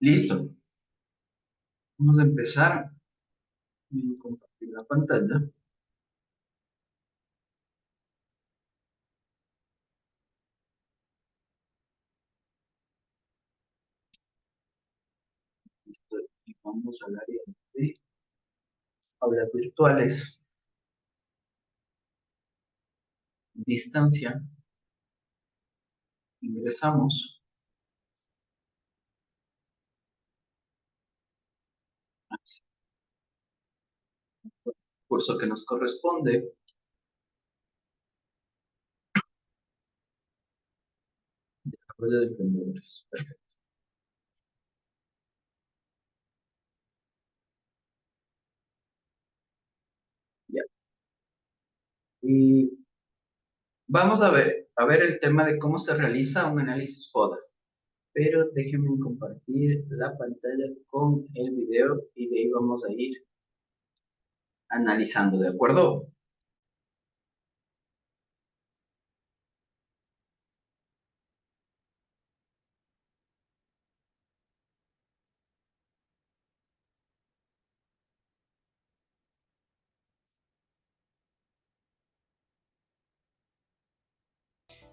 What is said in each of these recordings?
Listo. Vamos a empezar. Voy a compartir la pantalla. Listo. Y vamos al área de aulas virtuales, distancia. Ingresamos al curso que nos corresponde. Desarrollo de emprendedores. Perfecto. Ya. Y vamos a ver el tema de cómo se realiza un análisis FODA. Pero déjenme compartir la pantalla con el video y de ahí vamos a ir analizando, ¿de acuerdo?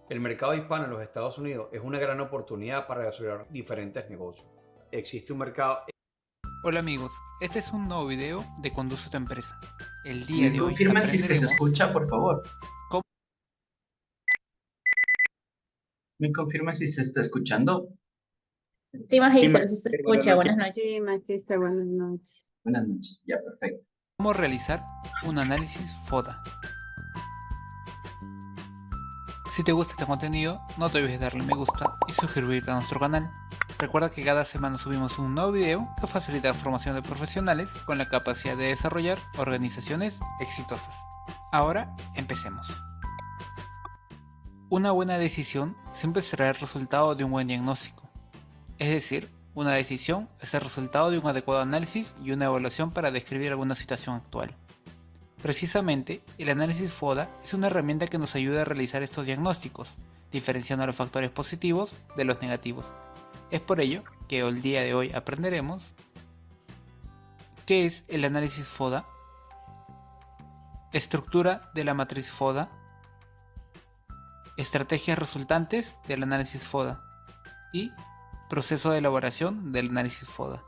El mercado hispano en los Estados Unidos es una gran oportunidad para desarrollar diferentes negocios. Existe un mercado. Hola amigos, este es un nuevo video de Conduce tu empresa. El día ¿Me de hoy confirman si es que se aprenderemos escucha, por favor? cómo ¿Me confirma si se está escuchando? Sí, Sí, Magíster, sí se Magister, buenas escucha. noches. Buenas noches. Sí, Magister, buenas noches. Buenas noches. Ya, perfecto. realizar un análisis FODA. Si te gusta este contenido, no te olvides de darle me gusta y suscribirte a nuestro canal. Recuerda que cada semana subimos un nuevo video que facilita la formación de profesionales con la capacidad de desarrollar organizaciones exitosas. Ahora, empecemos. Una buena decisión siempre será el resultado de un buen diagnóstico. Es decir, una decisión es el resultado de un adecuado análisis y una evaluación para describir alguna situación actual. Precisamente, el análisis FODA es una herramienta que nos ayuda a realizar estos diagnósticos, diferenciando los factores positivos de los negativos. Es por ello que el día de hoy aprenderemos qué es el análisis FODA, estructura de la matriz FODA, estrategias resultantes del análisis FODA y proceso de elaboración del análisis FODA.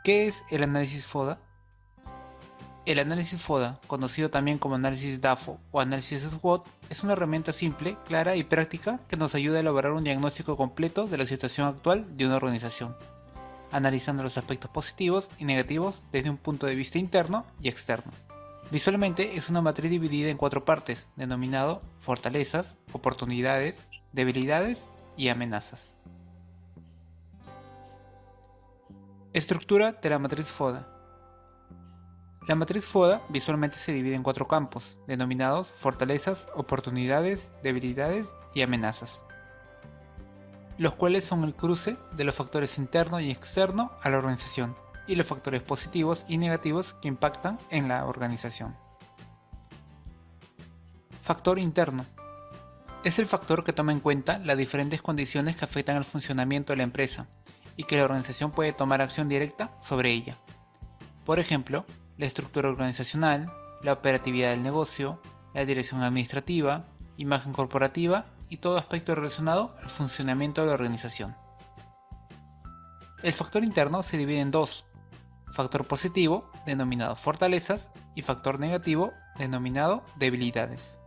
¿Qué es el análisis FODA? El análisis FODA, conocido también como análisis DAFO o análisis SWOT, es una herramienta simple, clara y práctica que nos ayuda a elaborar un diagnóstico completo de la situación actual de una organización, analizando los aspectos positivos y negativos desde un punto de vista interno y externo. Visualmente es una matriz dividida en 4 partes, denominado fortalezas, oportunidades, debilidades y amenazas. Estructura de la matriz FODA. La matriz FODA visualmente se divide en 4 campos, denominados fortalezas, oportunidades, debilidades y amenazas, los cuales son el cruce de los factores interno y externo a la organización y los factores positivos y negativos que impactan en la organización. Factor interno. Es el factor que toma en cuenta las diferentes condiciones que afectan al funcionamiento de la empresa y que la organización puede tomar acción directa sobre ella. Por ejemplo, la estructura organizacional, la operatividad del negocio, la dirección administrativa, imagen corporativa y todo aspecto relacionado al funcionamiento de la organización. El factor interno se divide en dos: factor positivo, denominado fortalezas, y factor negativo, denominado debilidades.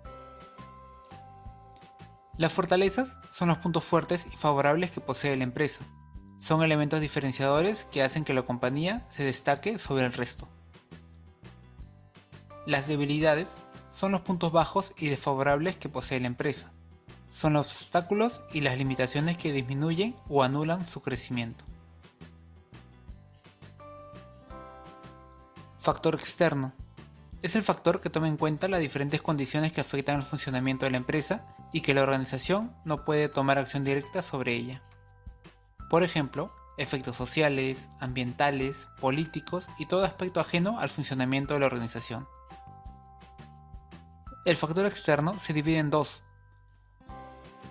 Las fortalezas son los puntos fuertes y favorables que posee la empresa. Son elementos diferenciadores que hacen que la compañía se destaque sobre el resto. Las debilidades son los puntos bajos y desfavorables que posee la empresa. Son los obstáculos y las limitaciones que disminuyen o anulan su crecimiento. Factor externo. Es el factor que toma en cuenta las diferentes condiciones que afectan al funcionamiento de la empresa y que la organización no puede tomar acción directa sobre ella. Por ejemplo, efectos sociales, ambientales, políticos y todo aspecto ajeno al funcionamiento de la organización. El factor externo se divide en dos: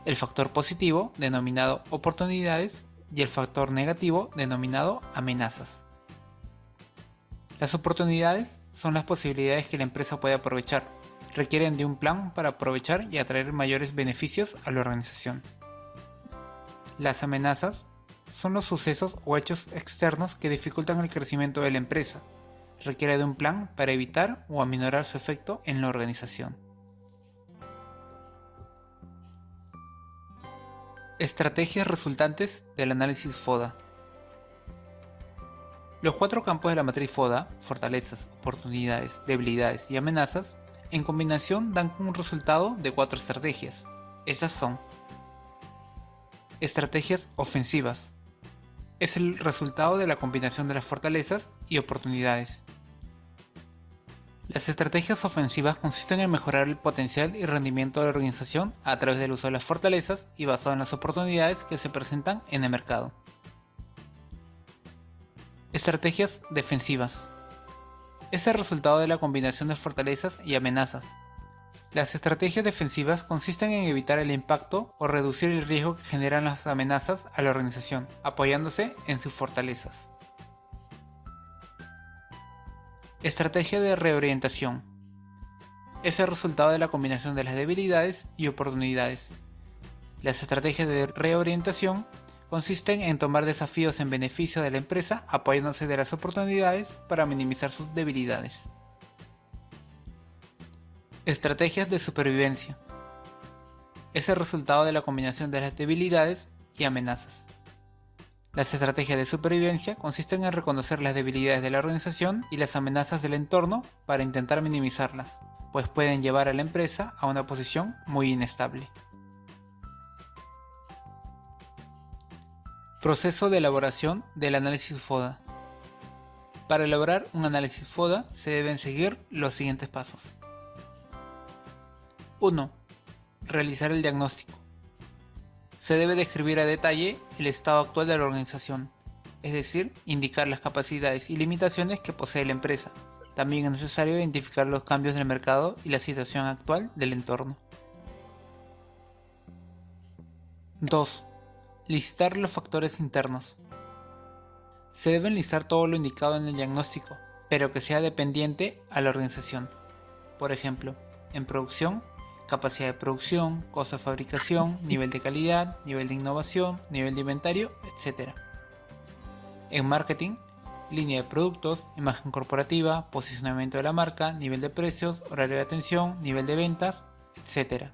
el factor positivo, denominado oportunidades, y el factor negativo denominado amenazas. Las oportunidades son las posibilidades que la empresa puede aprovechar. Requieren de un plan para aprovechar y atraer mayores beneficios a la organización. Las amenazas son los sucesos o hechos externos que dificultan el crecimiento de la empresa. Requiere de un plan para evitar o aminorar su efecto en la organización. Estrategias resultantes del análisis FODA. Los 4 campos de la matriz FODA, fortalezas, oportunidades, debilidades y amenazas, en combinación dan un resultado de 4 estrategias. Estas son: estrategias ofensivas. Es el resultado de la combinación de las fortalezas y oportunidades. Las estrategias ofensivas consisten en mejorar el potencial y rendimiento de la organización a través del uso de las fortalezas y basado en las oportunidades que se presentan en el mercado. Estrategias defensivas. Es el resultado de la combinación de fortalezas y amenazas. Las estrategias defensivas consisten en evitar el impacto o reducir el riesgo que generan las amenazas a la organización, apoyándose en sus fortalezas. Estrategia de reorientación. Es el resultado de la combinación de las debilidades y oportunidades. Las estrategias de reorientación consisten en tomar desafíos en beneficio de la empresa apoyándose de las oportunidades para minimizar sus debilidades. Estrategias de supervivencia. Es el resultado de la combinación de las debilidades y amenazas. Las estrategias de supervivencia consisten en reconocer las debilidades de la organización y las amenazas del entorno para intentar minimizarlas, pues pueden llevar a la empresa a una posición muy inestable. Proceso de elaboración del análisis FODA. Para elaborar un análisis FODA se deben seguir los siguientes pasos. 1. Realizar el diagnóstico. Se debe describir a detalle el estado actual de la organización, es decir, indicar las capacidades y limitaciones que posee la empresa. También es necesario identificar los cambios del mercado y la situación actual del entorno. 2. Listar los factores internos. Se deben listar todo lo indicado en el diagnóstico, pero que sea dependiente a la organización. Por ejemplo, en producción, capacidad de producción, costo de fabricación, nivel de calidad, nivel de innovación, nivel de inventario, etc. En marketing, línea de productos, imagen corporativa, posicionamiento de la marca, nivel de precios, horario de atención, nivel de ventas, etc.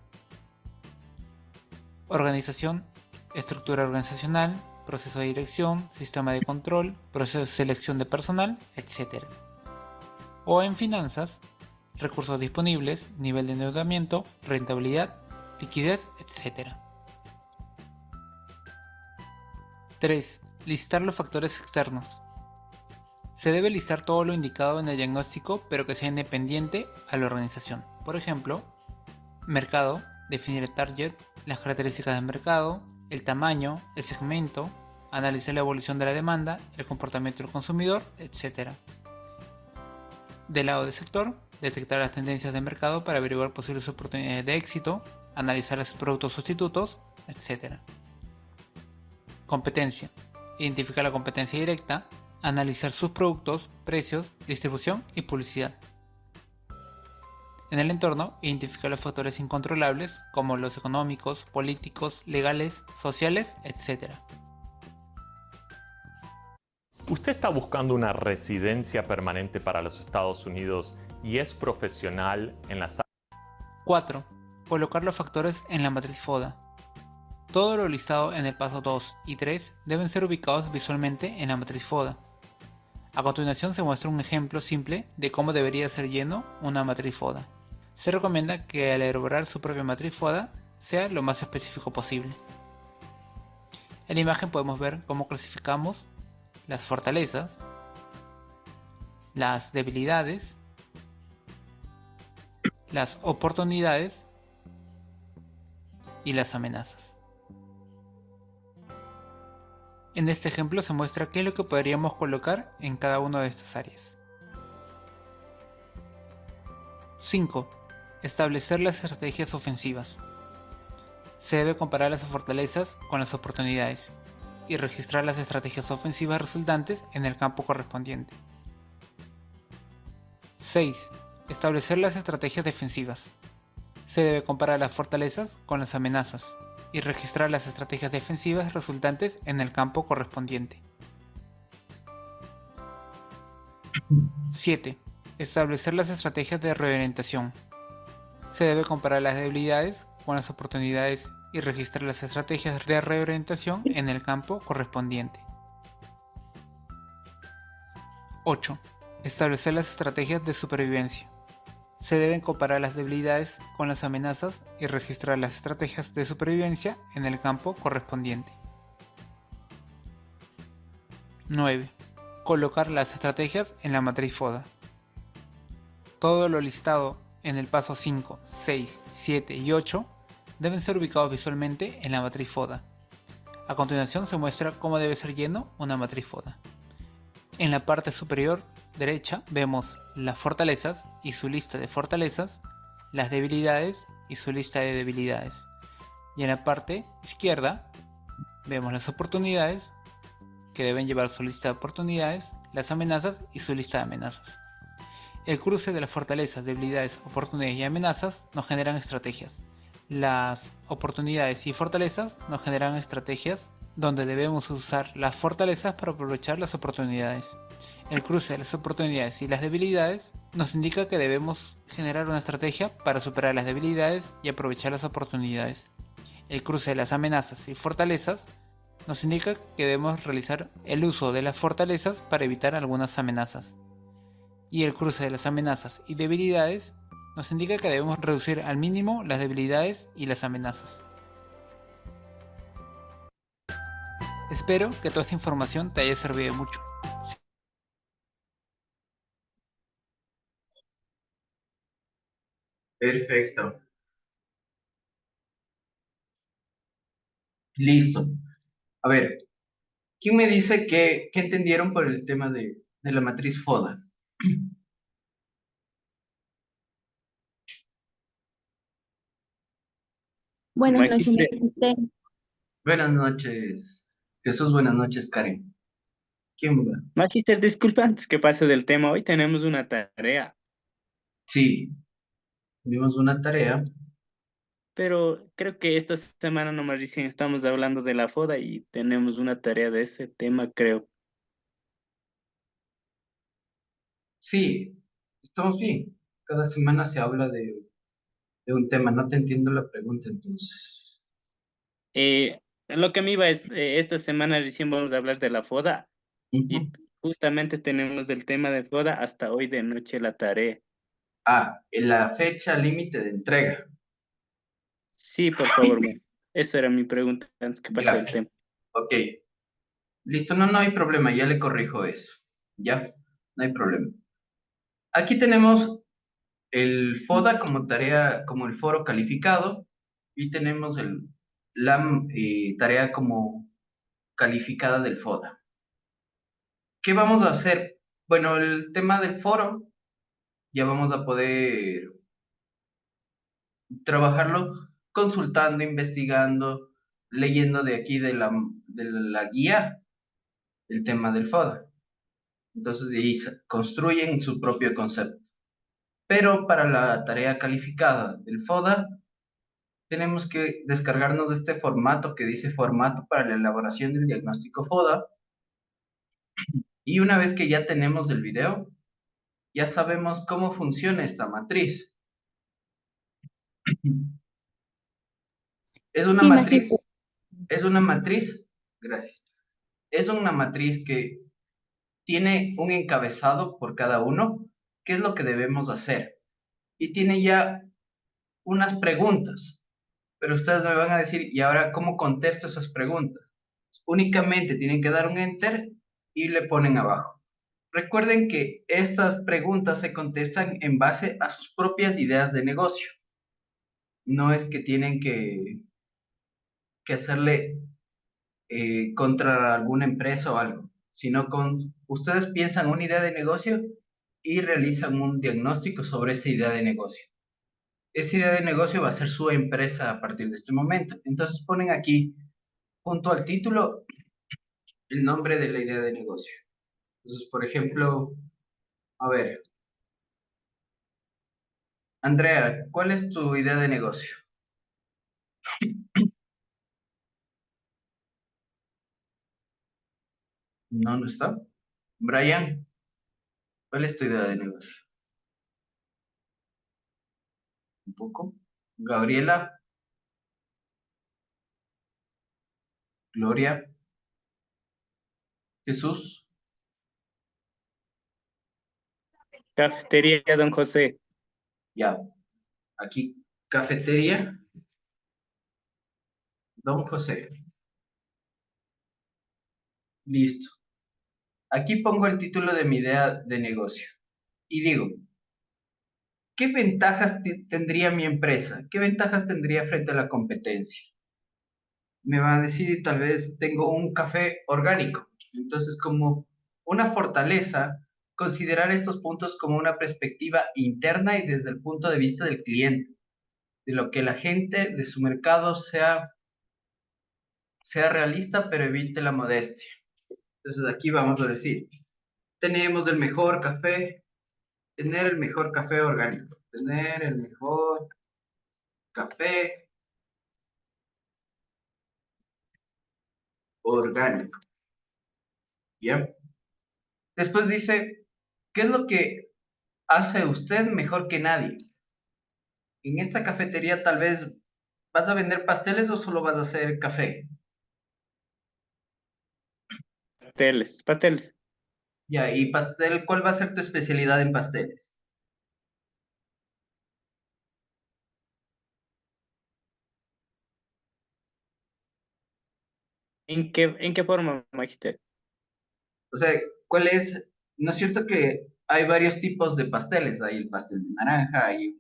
Organización, estructura organizacional, proceso de dirección, sistema de control, proceso de selección de personal, etc. O en finanzas, recursos disponibles, nivel de endeudamiento, rentabilidad, liquidez, etc. 3. Listar los factores externos. Se debe listar todo lo indicado en el diagnóstico, pero que sea independiente a la organización. Por ejemplo, mercado, definir el target, las características del mercado, el tamaño, el segmento, analizar la evolución de la demanda, el comportamiento del consumidor, etc. Del lado del sector, detectar las tendencias de mercado para averiguar posibles oportunidades de éxito, analizar los productos sustitutos, etc. Competencia. Identificar la competencia directa, analizar sus productos, precios, distribución y publicidad. En el entorno, identificar los factores incontrolables como los económicos, políticos, legales, sociales, etc. ¿Usted está buscando una residencia permanente para los Estados Unidos y es profesional en las áreas? 4. Colocar los factores en la matriz FODA. Todo lo listado en el paso 2 y 3 deben ser ubicados visualmente en la matriz FODA. A continuación se muestra un ejemplo simple de cómo debería ser lleno una matriz FODA. Se recomienda que al elaborar su propia matriz FODA sea lo más específico posible. En la imagen podemos ver cómo clasificamos las fortalezas, las debilidades, las oportunidades y las amenazas. En este ejemplo se muestra qué es lo que podríamos colocar en cada una de estas áreas. 5. Establecer las estrategias ofensivas. Se debe comparar las fortalezas con las oportunidades. y registrar las estrategias ofensivas resultantes en el campo correspondiente. 6. Establecer las estrategias defensivas. Se debe comparar las fortalezas con las amenazas y registrar las estrategias defensivas resultantes en el campo correspondiente. 7. Establecer las estrategias de reorientación. Se debe comparar las debilidades con las oportunidades y registrar las estrategias de reorientación en el campo correspondiente. 8. Establecer las estrategias de supervivencia. Se deben comparar las debilidades con las amenazas y registrar las estrategias de supervivencia en el campo correspondiente. 9. Colocar las estrategias en la matriz FODA. Todo lo listado en el paso 5, 6, 7 y 8 deben ser ubicados visualmente en la matriz FODA. A continuación se muestra cómo debe ser lleno una matriz FODA. En la parte superior derecha vemos las fortalezas y su lista de fortalezas, las debilidades y su lista de debilidades. Y en la parte izquierda vemos las oportunidades, que deben llevar su lista de oportunidades, las amenazas y su lista de amenazas. El cruce de las fortalezas, debilidades, oportunidades y amenazas nos generan estrategias. Las oportunidades y fortalezas nos generan estrategias donde debemos usar las fortalezas para aprovechar las oportunidades. El cruce de las oportunidades y las debilidades nos indica que debemos generar una estrategia para superar las debilidades y aprovechar las oportunidades. El cruce de las amenazas y fortalezas nos indica que debemos realizar el uso de las fortalezas para evitar algunas amenazas. Y el cruce de las amenazas y debilidades nos indica que debemos reducir al mínimo las debilidades y las amenazas. Espero que toda esta información te haya servido de mucho. Perfecto. Listo. A ver, ¿quién me dice qué entendieron por el tema de la matriz FODA? Buenas noches, Magister, Magister. Buenas noches, Jesús. Buenas noches, Karen. ¿Quién va? Magister, disculpa antes que pase del tema. Hoy tenemos una tarea, Sí, vimos una tarea. pero creo que esta semana nomás recién estamos hablando de la FODA y tenemos una tarea de ese tema, creo. Sí, estamos bien. Cada semana se habla de un tema. No te entiendo la pregunta, entonces. Lo que me iba es, esta semana recién vamos a hablar de la FODA y Ujú. justamente tenemos del tema de FODA hasta hoy de noche la tarea. En la fecha límite de entrega. Sí, por favor, esa era mi pregunta antes que pase Ya, del tema. ok. Listo, no hay problema, ya le corrijo eso. Ya, no hay problema. Aquí tenemos el FODA como tarea, como el foro calificado, y tenemos la tarea como calificada del FODA. ¿Qué vamos a hacer? Bueno, el tema del foro ya vamos a poder trabajarlo consultando, investigando, leyendo de aquí de la guía el tema del FODA. Entonces de ahí construyen su propio concepto. Pero para la tarea calificada del FODA, tenemos que descargarnos de este formato que dice formato para la elaboración del diagnóstico FODA. Y una vez que ya tenemos el video, ya sabemos cómo funciona esta matriz. Es una Sí, matriz, Magister. es una matriz, gracias. Es una matriz que tiene un encabezado por cada uno, qué es lo que debemos hacer. Y tiene ya unas preguntas, pero ustedes me van a decir, ¿y ahora cómo contesto esas preguntas? Únicamente tienen que dar un enter y le ponen abajo. Recuerden que estas preguntas se contestan en base a sus propias ideas de negocio. No es que tienen que hacerle contra alguna empresa o algo, sino ustedes piensan una idea de negocio y realizan un diagnóstico sobre esa idea de negocio. Esa idea de negocio va a ser su empresa a partir de este momento. Entonces ponen aquí, junto al título, el nombre de la idea de negocio. Entonces, por ejemplo, a ver, Andrea, ¿cuál es tu idea de negocio? No, no está. Brian, ¿cuál es tu idea de negocio? Un poco. Gabriela, Gloria, Jesús, Cafetería Don José. ya. Aquí, cafetería, Don José. Listo. Aquí pongo el título de mi idea de negocio y digo, ¿qué ventajas tendría mi empresa? ¿Qué ventajas tendría frente a la competencia? Me va a decir, tal vez tengo un café orgánico. Entonces, como una fortaleza, considerar estos puntos como una perspectiva interna y desde el punto de vista del cliente, de lo que la gente de su mercado sea realista, pero evite la modestia. Entonces, aquí vamos a decir, tenemos el mejor café, tener el mejor café orgánico, tener el mejor café orgánico. ¿Ya? Después dice, ¿qué es lo que hace usted mejor que nadie? En esta cafetería tal vez vas a vender pasteles o solo vas a hacer café. Pasteles. Ya, y pastel, ¿cuál va a ser tu especialidad en pasteles? ¿En qué forma, Magister? O sea, ¿cuál es? ¿No es cierto que hay varios tipos de pasteles? Hay el pastel de naranja, hay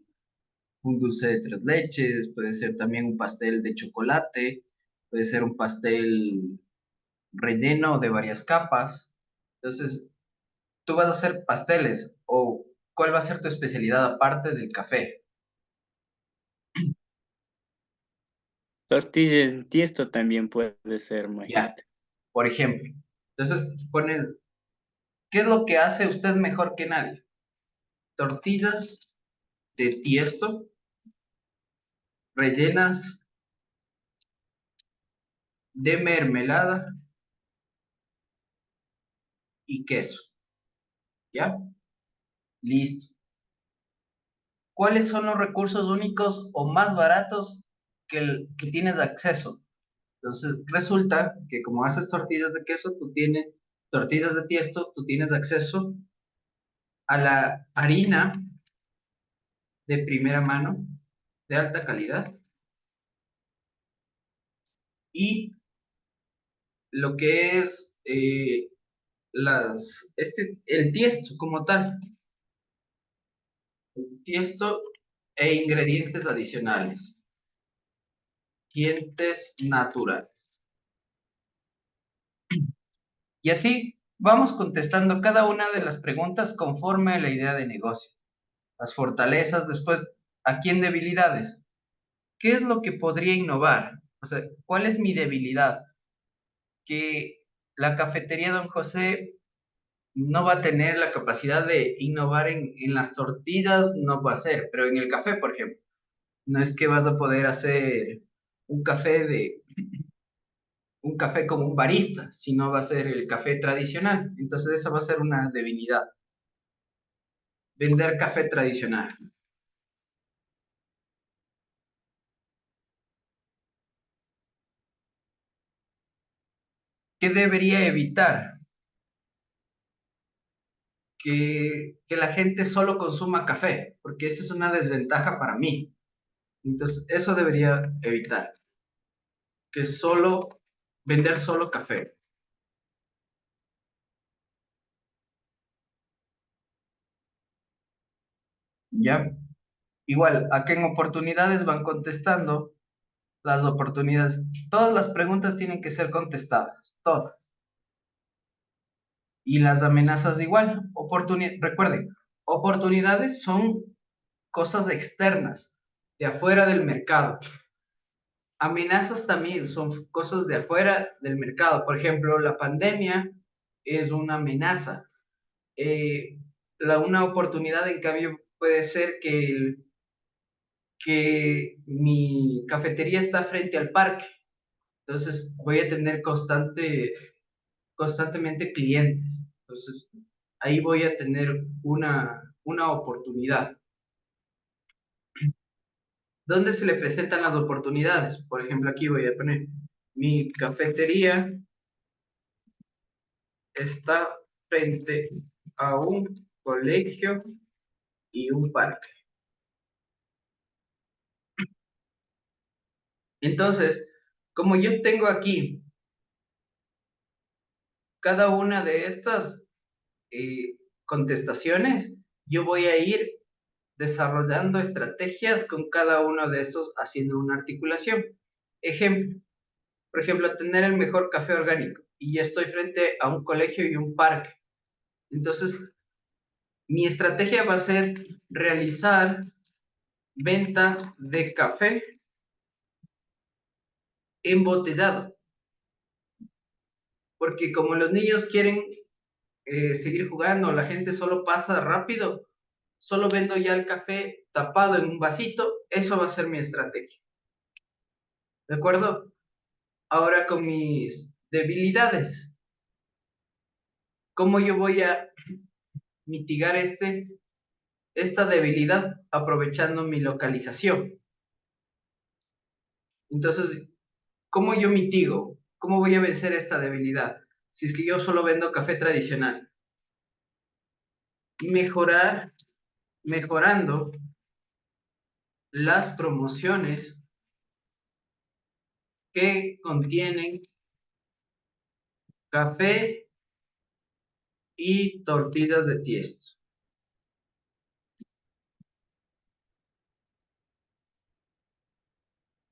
un dulce de tres leches, puede ser también un pastel de chocolate, puede ser un pastel relleno de varias capas. Entonces, tú vas a hacer pasteles o ¿cuál va a ser tu especialidad aparte del café? Tortillas en tiesto también puede ser, Ya, Magister. por ejemplo. Entonces, pones, ¿qué es lo que hace usted mejor que nadie? Tortillas de tiesto rellenas de mermelada y queso. ¿Ya? Listo. ¿Cuáles son los recursos únicos o más baratos que tienes acceso? Entonces, resulta que como haces tortillas de queso, tú tienes tortillas de tiesto, tú tienes acceso a la harina de primera mano, de alta calidad, y lo que es el tiesto como tal, el tiesto e ingredientes adicionales, ingredientes naturales. Y así vamos contestando cada una de las preguntas conforme a la idea de negocio. Las fortalezas, después, aquí en debilidades. ¿Qué es lo que podría innovar? O sea, ¿cuál es mi debilidad? Que la cafetería Don José no va a tener la capacidad de innovar en las tortillas, no va a ser, pero en el café, por ejemplo, no es que vas a poder hacer un café un café como un barista, sino va a ser el café tradicional. Entonces esa va a ser una debilidad. Vender café tradicional. ¿Qué debería evitar? Que la gente solo consuma café, porque esa es una desventaja para mí. Entonces, eso debería evitar, que solo vender solo café. ¿Ya? Igual, acá en oportunidades van contestando las oportunidades. Todas las preguntas tienen que ser contestadas, todas. Y las amenazas igual. Recuerden, oportunidades son cosas externas, de afuera del mercado. amenazas también son cosas de afuera del mercado. Por ejemplo, la pandemia es una amenaza. Eh, una oportunidad, en cambio, puede ser que mi cafetería está frente al parque. Entonces voy a tener constantemente clientes. Entonces ahí voy a tener una oportunidad. ¿Dónde se le presentan las oportunidades? Por ejemplo, aquí voy a poner mi cafetería está frente a un colegio y un parque. Entonces, como yo tengo aquí cada una de estas contestaciones, yo voy a ir desarrollando estrategias con cada uno de estos haciendo una articulación. Ejemplo, por ejemplo, tener el mejor café orgánico y ya estoy frente a un colegio y un parque. Entonces, mi estrategia va a ser realizar venta de café embotellado, porque como los niños quieren seguir jugando, la gente solo pasa rápido, solo vendo ya el café tapado en un vasito, eso va a ser mi estrategia. ¿De acuerdo? Ahora con mis debilidades, ¿cómo yo voy a mitigar esta debilidad aprovechando mi localización? Entonces, ¿cómo yo mitigo? ¿Cómo voy a vencer esta debilidad? Si es que yo solo vendo café tradicional. Mejorando las promociones que contienen café y tortillas de tiesto.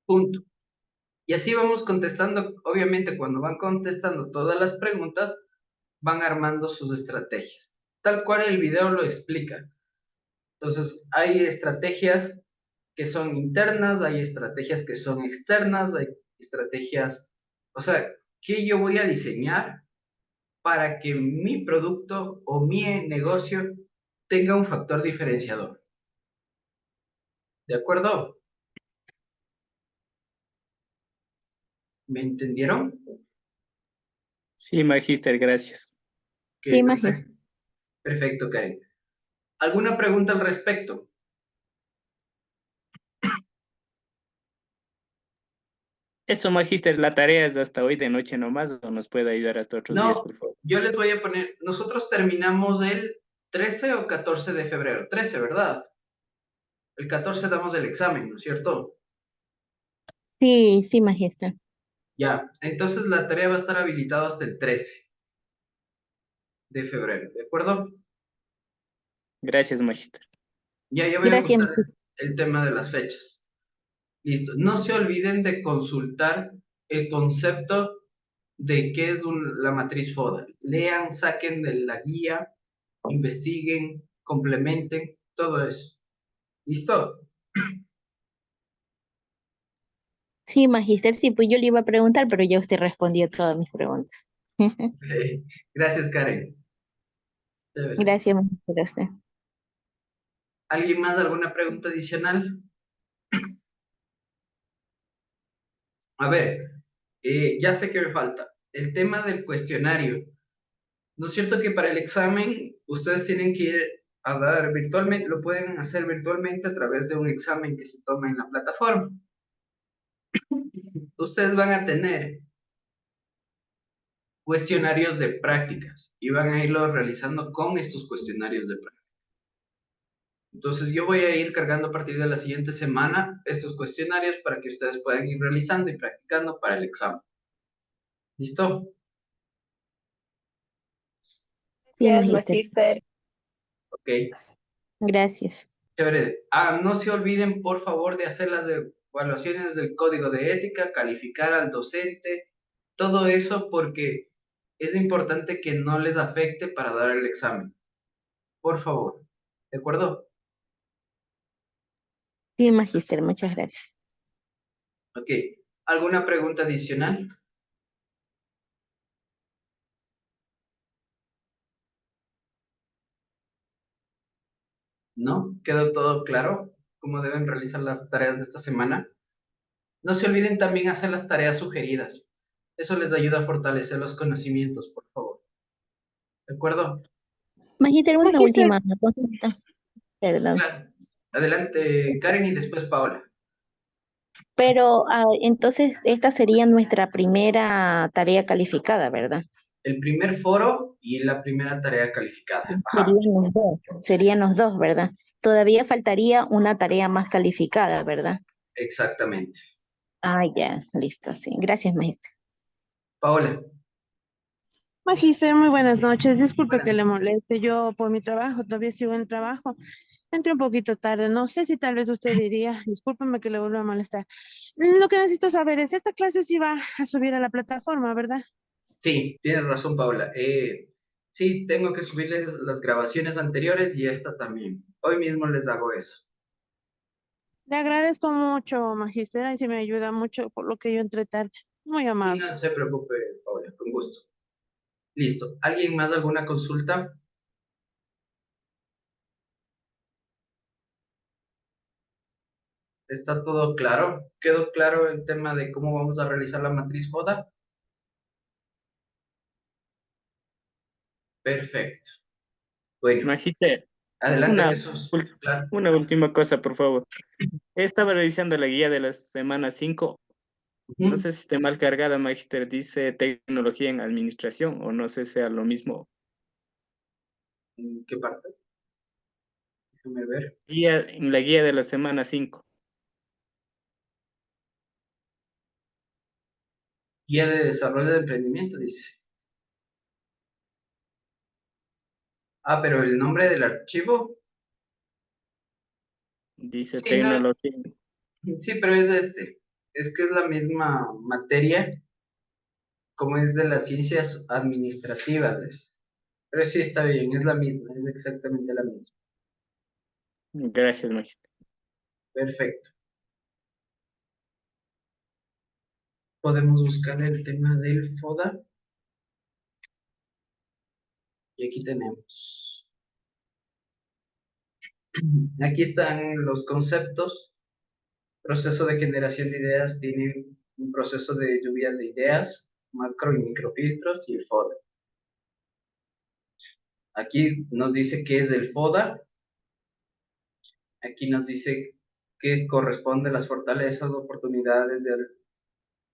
Punto. Y así vamos contestando, obviamente cuando van contestando todas las preguntas, van armando sus estrategias, tal cual el video lo explica. Entonces, hay estrategias que son internas, hay estrategias que son externas, hay estrategias, o sea, que yo voy a diseñar para que mi producto o mi negocio tenga un factor diferenciador. ¿De acuerdo? ¿Me entendieron? Sí, magíster, gracias. Sí, Perfecto, Magis. perfecto, Karen. ¿Alguna pregunta al respecto? Eso, magíster, la tarea es hasta hoy de noche nomás, o nos puede ayudar hasta otros días, No, por favor. yo les voy a poner, nosotros terminamos el 13 o 14 de febrero. 13, ¿verdad? El 14 damos el examen, ¿no es cierto? Sí, sí, Magista. Ya, entonces la tarea va a estar habilitada hasta el 13 de febrero, ¿de acuerdo? Gracias, magíster. Ya voy a Gracias, ajustar Magis. el tema de las fechas. Listo. No se olviden de consultar el concepto de qué es la matriz FODA. Lean, saquen de la guía, investiguen, complementen, todo eso. ¿Listo? Sí, Magister, sí, pues yo le iba a preguntar, pero ya usted respondió todas mis preguntas. Gracias, Karen. Chévere. Gracias, Magister, a usted. ¿Alguien más alguna pregunta adicional? A ver, ya sé que me falta. El tema del cuestionario. ¿No es cierto que para el examen ustedes tienen que ir a dar virtualmente, lo pueden hacer virtualmente a través de un examen que se toma en la plataforma? Ustedes van a tener cuestionarios de prácticas y van a irlo realizando con estos cuestionarios de prácticas. Entonces yo voy a ir cargando a partir de la siguiente semana estos cuestionarios para que ustedes puedan ir realizando y practicando para el examen. ¿Listo? Sí, Gracias, Magister. Magíster. Ok. Gracias. Chévere. No se olviden, por favor, de hacer las evaluaciones del código de ética, calificar al docente, todo eso porque es importante que no les afecte para dar el examen. Por favor. ¿De acuerdo? Sí, Magister, muchas gracias. Ok. ¿Alguna pregunta adicional? ¿No? ¿Quedó todo claro? ¿Cómo deben realizar las tareas de esta semana? No se olviden también hacer las tareas sugeridas. Eso les ayuda a fortalecer los conocimientos, por favor. ¿De acuerdo? Magíster, una Magíster, última consulta, perdón. Claro. Adelante, Karen, y después Paola. Pero entonces esta sería nuestra primera tarea calificada, ¿verdad? El primer foro y la primera tarea calificada. Ajá, Serían los dos, ¿verdad? Todavía faltaría una tarea más calificada, ¿verdad? exactamente. Ah, ya, listo, sí. Gracias, maestra. Paola. Magíster, muy buenas noches. Disculpe Buenas. que le moleste. Yo por mi trabajo, todavía sigo en el trabajo. Entré un poquito tarde. No sé si tal vez usted diría, discúlpeme que le vuelva a molestar. Lo que necesito saber es, esta clase sí va a subir a la plataforma, ¿verdad? Sí, tienes razón, Paola. Sí, tengo que subirles las grabaciones anteriores y esta también. Hoy mismo les hago eso. Le agradezco mucho, Magíster. Y sí me ayuda mucho por lo que yo entré tarde. Muy Y amable. no se preocupe, Paola, con gusto. Listo. ¿Alguien más alguna consulta? ¿Está todo claro? ¿Quedó claro el tema de cómo vamos a realizar la matriz FODA? Perfecto. Bueno, Magíster, adelante, una, Jesús. ul- Claro. una última cosa, por favor. Estaba revisando la guía de la semana 5. No Ujú. sé si esté mal cargada, Magíster. Dice tecnología en administración o no sé si sea lo mismo. ¿En qué parte? Déjame ver. En la guía de la semana 5. Guía de desarrollo de emprendimiento, dice. Ah, pero el nombre del archivo. Dice Sí, no, tecnología. sí, pero es este. Es que es la misma materia como es de las ciencias administrativas. Pero sí está bien, es la misma, es exactamente la misma. Gracias, Magíster. Perfecto. Podemos buscar el tema del FODA. Y aquí tenemos. Aquí están los conceptos. Proceso de generación de ideas tiene un proceso de lluvia de ideas, macro y microfiltros y el FODA. Aquí nos dice qué es el FODA. Aquí nos dice qué corresponde a las fortalezas, oportunidades,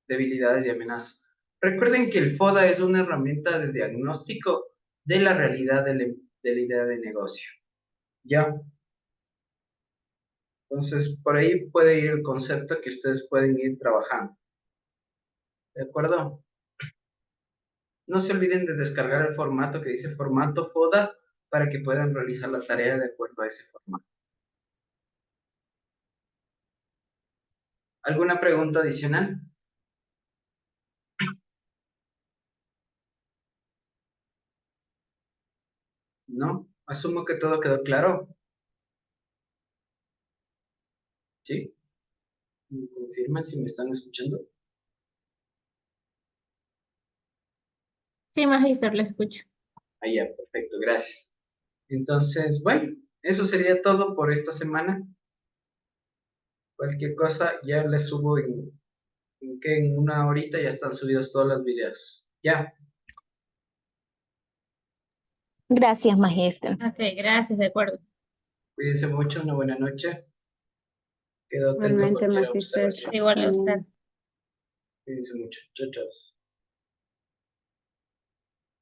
debilidades y amenazas. Recuerden que el FODA es una herramienta de diagnóstico de la realidad de la idea de negocio. ¿Ya? Entonces, por ahí puede ir el concepto que ustedes pueden ir trabajando. ¿De acuerdo? No se olviden de descargar el formato que dice formato FODA para que puedan realizar la tarea de acuerdo a ese formato. ¿Alguna pregunta adicional? ¿No? Asumo que todo quedó claro. ¿Sí? ¿Me confirman si me están escuchando? Sí, magíster, le escucho. Ah, ya, perfecto, gracias. Entonces, bueno, eso sería todo por esta semana. Cualquier cosa ya les subo en una horita ya están subidos todos los videos. Ya, Gracias, maestra. Ok, gracias, de acuerdo. cuídense mucho, una buena noche. Quedo atento a Igualmente, cualquier Magíster. observación. Igual a usted. Cuídense mucho. Chao, chao.